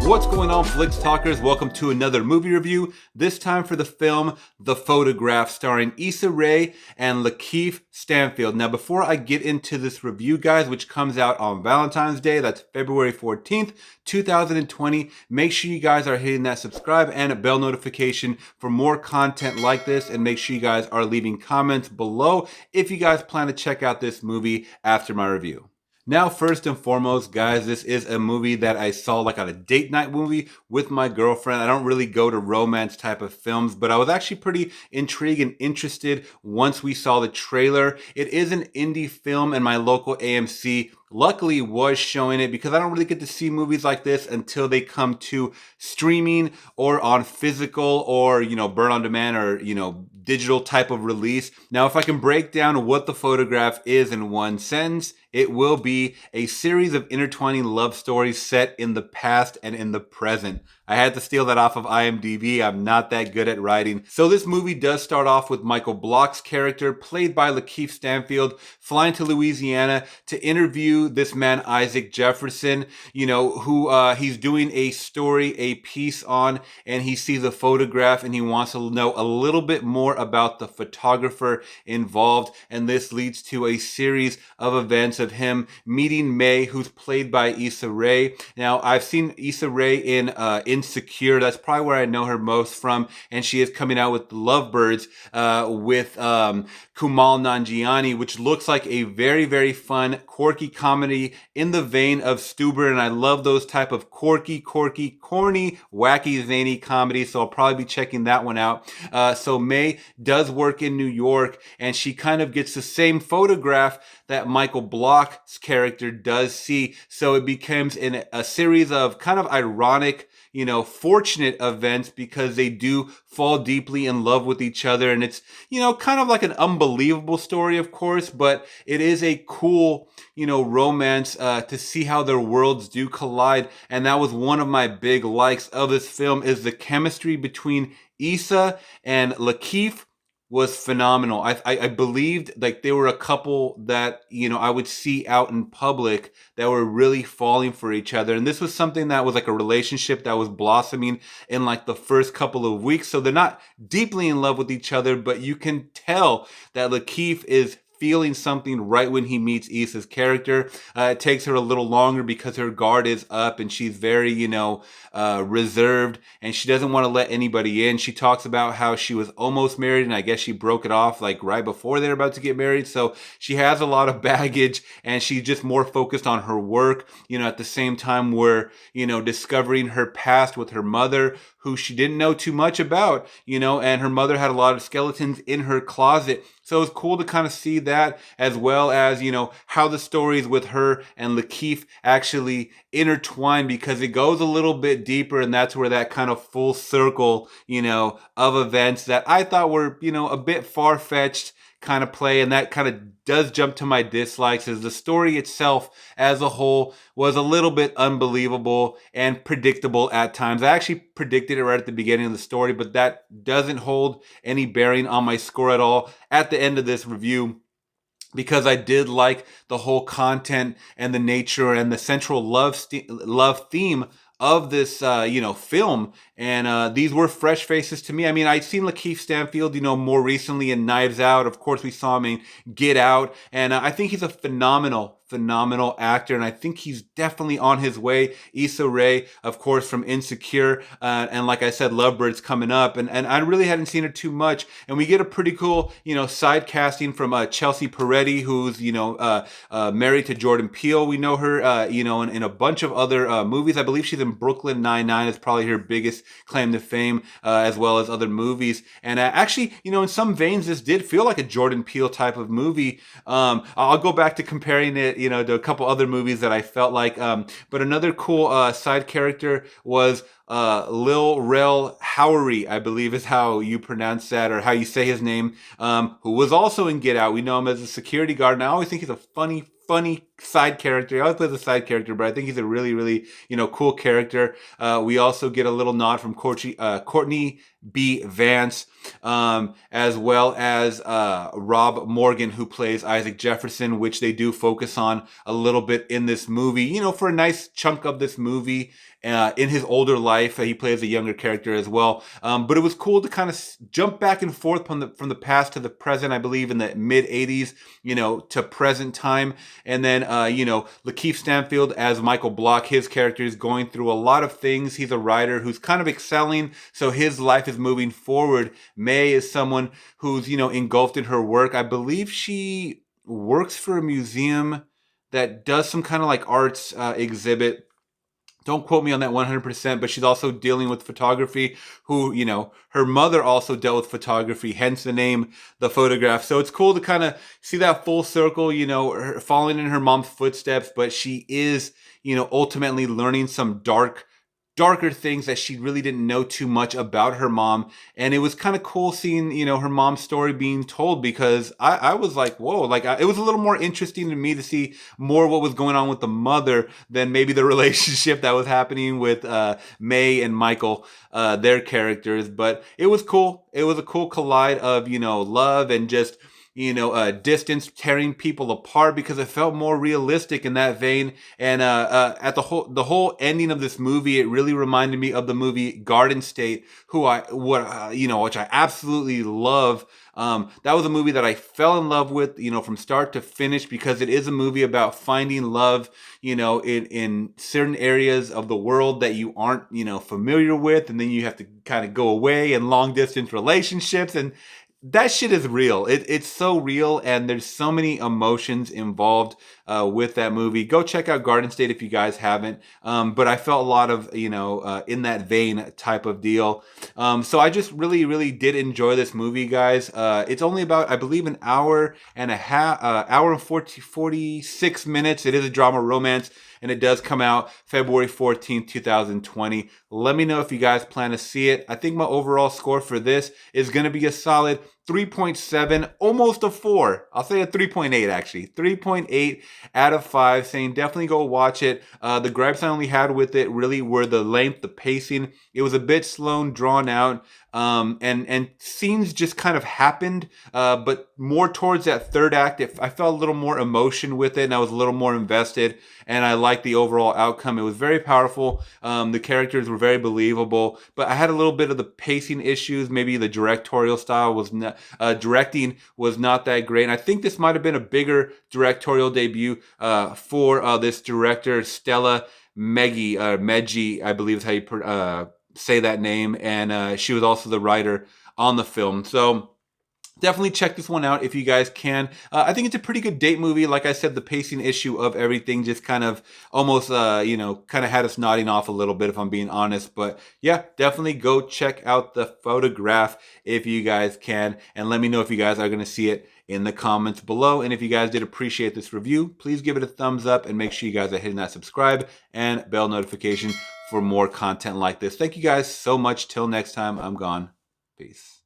What's going on, Flicks Talkers? Welcome to another movie review, this time for the film The Photograph, starring Issa Rae and Lakeith Stanfield. Now, before I get into this review, guys, which comes out on Valentine's Day, that's February 14th, 2020, make sure you guys are hitting that subscribe and a bell notification for more content like this, and make sure you guys are leaving comments below if you guys plan to check out this movie after my review. Now, first and foremost, guys, this is a movie that I saw like on a date night movie with my girlfriend. I don't really go to romance type of films, but I was actually pretty intrigued and interested once we saw the trailer. It is an indie film, and my local AMC luckily was showing it because I don't really get to see movies like this until they come to streaming or on physical or, burn on demand or, digital type of release. Now, if I can break down what The Photograph is in one sentence, it will be a series of intertwining love stories set in the past and in the present. I had to steal that off of IMDb. I'm not that good at writing. So this movie does start off with Michael Block's character, played by Lakeith Stanfield, flying to Louisiana to interview this man, Isaac Jefferson, who he's doing a story, a piece on, and he sees a photograph and he wants to know a little bit more about the photographer involved. And this leads to a series of events of him meeting May, who's played by Issa Rae. Now, I've seen Issa Rae in Insecure. That's probably where I know her most from, and she is coming out with Lovebirds with Kumail Nanjiani, which looks like a very, very fun, quirky comedy in the vein of Stuber, and I love those type of quirky, corny, wacky, zany comedies, so I'll probably be checking that one out. So May does work in New York, and she kind of gets the same photograph that Michael Block's character does see, so it becomes a series of kind of ironic, fortunate events because they do fall deeply in love with each other. And it's, kind of like an unbelievable story, of course, but it is a cool, romance to see how their worlds do collide. And that was one of my big likes of this film, is the chemistry between Issa and Lakeith was phenomenal. I believed like they were a couple that, I would see out in public that were really falling for each other. And this was something that was like a relationship that was blossoming in like the first couple of weeks. So they're not deeply in love with each other, but you can tell that Lakeith is feeling something right when he meets Issa's character. It takes her a little longer because her guard is up and she's very, reserved, and she doesn't want to let anybody in. She talks about how she was almost married, and I guess she broke it off like right before they're about to get married. So she has a lot of baggage, and she's just more focused on her work, at the same time we're, discovering her past with her mother, who she didn't know too much about, and her mother had a lot of skeletons in her closet. So it's cool to kind of see that, as well as, how the stories with her and Lakeith actually intertwine, because it goes a little bit deeper, and that's where that kind of full circle, of events that I thought were, a bit far-fetched kind of play, and that kind of does jump to my dislikes, as the story itself as a whole was a little bit unbelievable and predictable at times. I actually predicted it right at the beginning of the story, but that doesn't hold any bearing on my score at all at the end of this review, because I did like the whole content and the nature and the central love theme of this, film. And these were fresh faces to me. I mean, I'd seen Lakeith Stanfield, more recently in Knives Out. Of course, we saw him in Get Out. And I think he's a phenomenal actor, and I think he's definitely on his way. Issa Rae, of course, from Insecure, and like I said, Lovebirds coming up, and I really hadn't seen her too much, and we get a pretty cool, side casting from Chelsea Peretti, who's, married to Jordan Peele. We know her, in a bunch of other movies. I believe she's in Brooklyn Nine-Nine, is probably her biggest claim to fame, as well as other movies, and actually, in some veins, this did feel like a Jordan Peele type of movie. I'll go back to comparing it, to a couple other movies that I felt like. But another cool side character was Lil Rel Howery, I believe is how you pronounce that, or how you say his name, who was also in Get Out. We know him as a security guard, and I always think he's a funny side character. He always plays a side character, but I think he's a really, really, cool character. We also get a little nod from Courtney B. Vance, as well as Rob Morgan, who plays Isaac Jefferson, which they do focus on a little bit in this movie, for a nice chunk of this movie. In his older life, he plays a younger character as well. But it was cool to kind of jump back and forth from the past to the present, I believe in the mid 80s, to present time. And then, Lakeith Stanfield as Michael Block, his character is going through a lot of things. He's a writer who's kind of excelling, so his life is moving forward. May is someone who's, engulfed in her work. I believe she works for a museum that does some kind of like arts exhibit. Don't quote me on that 100%, but she's also dealing with photography, who, her mother also dealt with photography, hence the name, The Photograph. So it's cool to kind of see that full circle, her following in her mom's footsteps, but she is, ultimately learning some darker things that she really didn't know too much about her mom. And it was kind of cool seeing, her mom's story being told, because I was like, whoa, like it was a little more interesting to me to see more what was going on with the mother than maybe the relationship that was happening with May and Michael, their characters. But it was cool. It was a cool collide of, love and just, distance tearing people apart, because it felt more realistic in that vein. And at the whole ending of this movie, it really reminded me of the movie Garden State, which I absolutely love. That was a movie that I fell in love with, from start to finish, because it is a movie about finding love, in certain areas of the world that you aren't, familiar with, and then you have to kind of go away in long distance relationships, and that shit is real. It's so real, and there's so many emotions involved with that movie. Go check out Garden State if you guys haven't. But I felt a lot of, in that vein type of deal. So I just really, really did enjoy this movie, guys. It's only about, I believe, an hour and a half, hour and 46 minutes. It is a drama romance, and it does come out February 14th, 2020. Let me know if you guys plan to see it. I think my overall score for this is going to be a solid 3.7, almost a 4. I'll say a 3.8 actually. 3.8 out of 5, saying definitely go watch it. The gripes I only had with it really were the length, the pacing. It was a bit slow and drawn out. And scenes just kind of happened, but more towards that third act, I felt a little more emotion with it, and I was a little more invested, and I liked the overall outcome. It was very powerful. The characters were very believable, but I had a little bit of the pacing issues. Maybe the directorial style was not, directing was not that great. And I think this might have been a bigger directorial debut for this director, Stella Meggi, I believe is how you say that name, and she was also the writer on the film. So definitely check this one out if you guys can. I think it's a pretty good date movie. Like I said, the pacing issue of everything just kind of almost, kind of had us nodding off a little bit, if I'm being honest. But yeah, definitely go check out The Photograph if you guys can. And let me know if you guys are going to see it in the comments below. And if you guys did appreciate this review, please give it a thumbs up, and make sure you guys are hitting that subscribe and bell notification for more content like this. Thank you guys so much. Till next time, I'm gone. Peace.